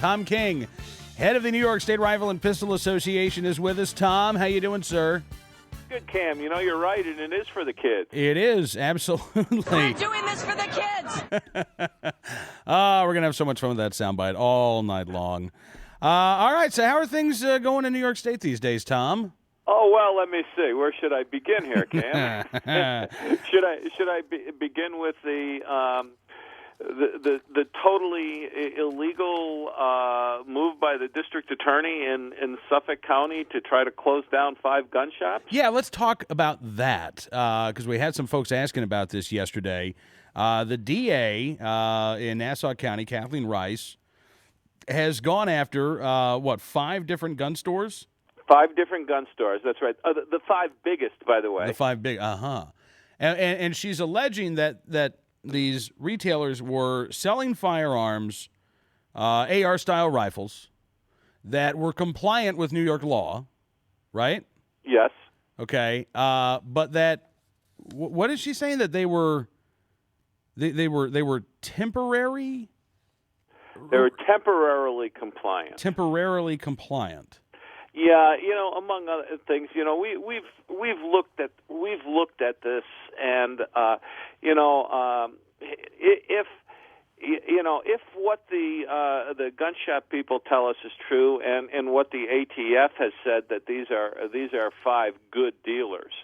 Tom King, head of the New York State Rifle and Pistol Association, is with us. Tom, how you doing, sir? Good, Cam. You know, you're right, and it is for the kids. It is, absolutely. We're doing this for the kids. We're going to have so much fun with that soundbite all night long. All right, so how are things going in New York State these days, Tom? Oh, well, let me see. Where should I begin here, Cam? should I begin with the totally illegal move by the district attorney in Suffolk County to try to close down 5 gun shops? Yeah, let's talk about that because we had some folks asking about this yesterday. The DA in Nassau County, Kathleen Rice, has gone after, 5 different gun stores? 5 different gun stores, that's right. The 5 biggest, by the way. The 5 big, And she's alleging that these retailers were selling firearms, AR-style rifles, that were compliant with New York law, right? Yes. Okay, but that, what is she saying, that they were temporary? They were temporarily compliant. Temporarily compliant. Yeah, among other things, we've looked at this, and if what the gun shop people tell us is true, and what the ATF has said, that these are 5 good dealers,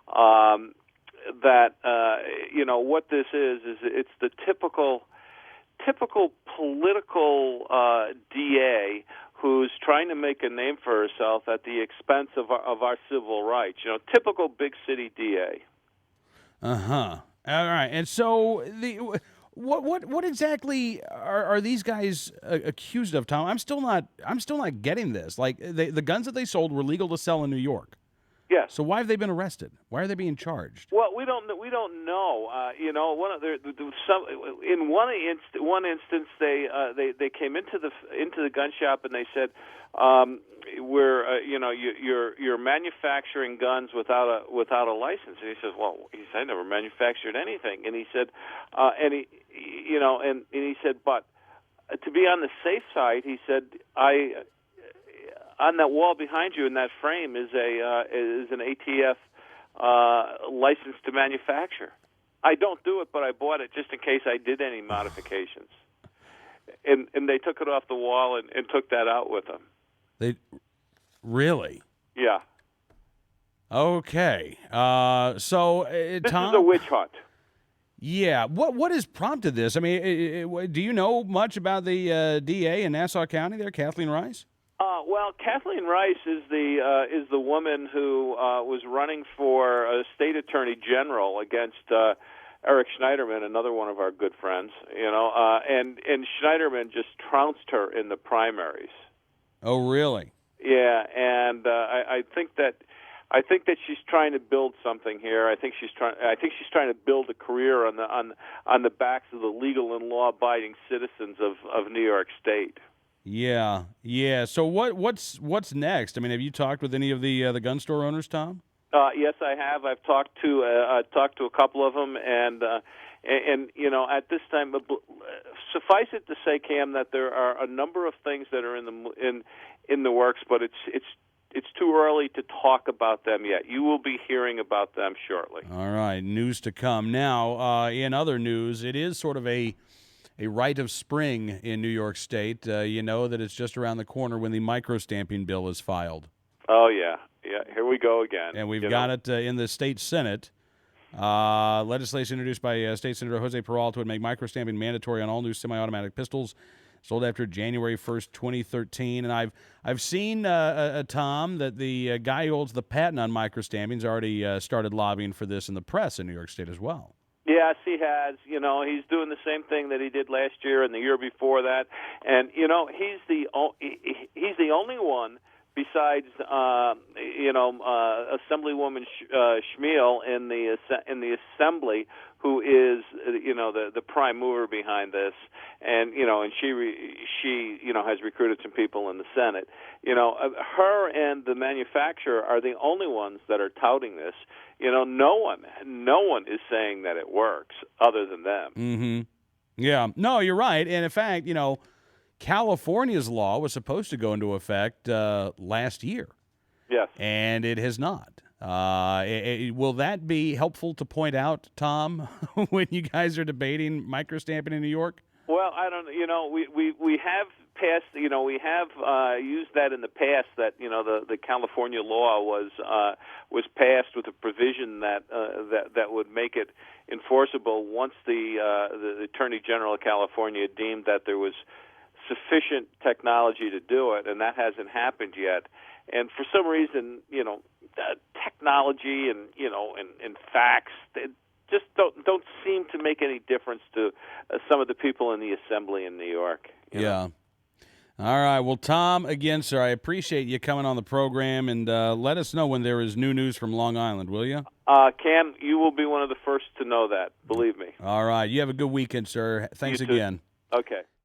that what this is it's the typical political DA who's trying to make a name for herself at the expense of our civil rights. Typical big city DA. All right. And so what exactly are these guys accused of, Tom? I'm still not getting this. Like the guns that they sold were legal to sell in New York. Yes. So why have they been arrested? Why are they being charged? Well, we don't know. In one instance, they came into the gun shop and they said, you're manufacturing guns without a license. And he says, I never manufactured anything. And he said, and he said, but to be on the safe side, he said, on that wall behind you in that frame is an ATF license to manufacture. I don't do it, but I bought it just in case I did any modifications. And they took it off the wall and took that out with them. They really? Yeah. Okay. So this Tom, is a witch hunt. Yeah. What has prompted this? I mean, do you know much about the DA in Nassau County there, Kathleen Rice? Well, Kathleen Rice is the woman who was running for state attorney general against Eric Schneiderman, another one of our good friends. And Schneiderman just trounced her in the primaries. Oh, really? Yeah, and I think that she's trying to build something here. I think she's trying to build a career on the backs of the legal and law-abiding citizens of New York State. Yeah. So what's next? I mean, have you talked with any of the gun store owners, Tom? Yes, I have. I've talked to a couple of them, and at this time, suffice it to say, Cam, that there are a number of things that are in the works, but it's too early to talk about them yet. You will be hearing about them shortly. All right, news to come. Now, in other news, it is sort of a rite of spring in New York State. You know that it's just around the corner when the micro-stamping bill is filed. Oh, yeah. Here we go again. And we've got it in the state Senate. Legislation introduced by State Senator Jose Peralta would make micro-stamping mandatory on all new semi-automatic pistols sold after January 1st, 2013. And I've seen, Tom, that the guy who holds the patent on micro-stamping's already started lobbying for this in the press in New York State as well. Yes, he has. He's doing the same thing that he did last year and the year before that. And he's the only one besides Assemblywoman Schmiel in the Assembly who is the prime mover behind this, and she has recruited some people in the Senate. Her and the manufacturer are the only ones that are touting this. No one is saying that it works other than them. Mm-hmm. Yeah. No, you're right. And in fact, California's law was supposed to go into effect last year, Yes. and it has not. Will that be helpful to point out, Tom, when you guys are debating microstamping in New York? Well, I don't. We have passed. We have used that in the past. That the California law was passed with a provision that would make it enforceable once the Attorney General of California deemed that there was sufficient technology to do it, and that hasn't happened yet. And for some reason, technology and facts just don't seem to make any difference to some of the people in the assembly in New York. You know? All right. Well, Tom, again, sir, I appreciate you coming on the program, and let us know when there is new news from Long Island, will you? Cam, you will be one of the first to know that. Believe me. All right. You have a good weekend, sir. Thanks You too. again. Okay.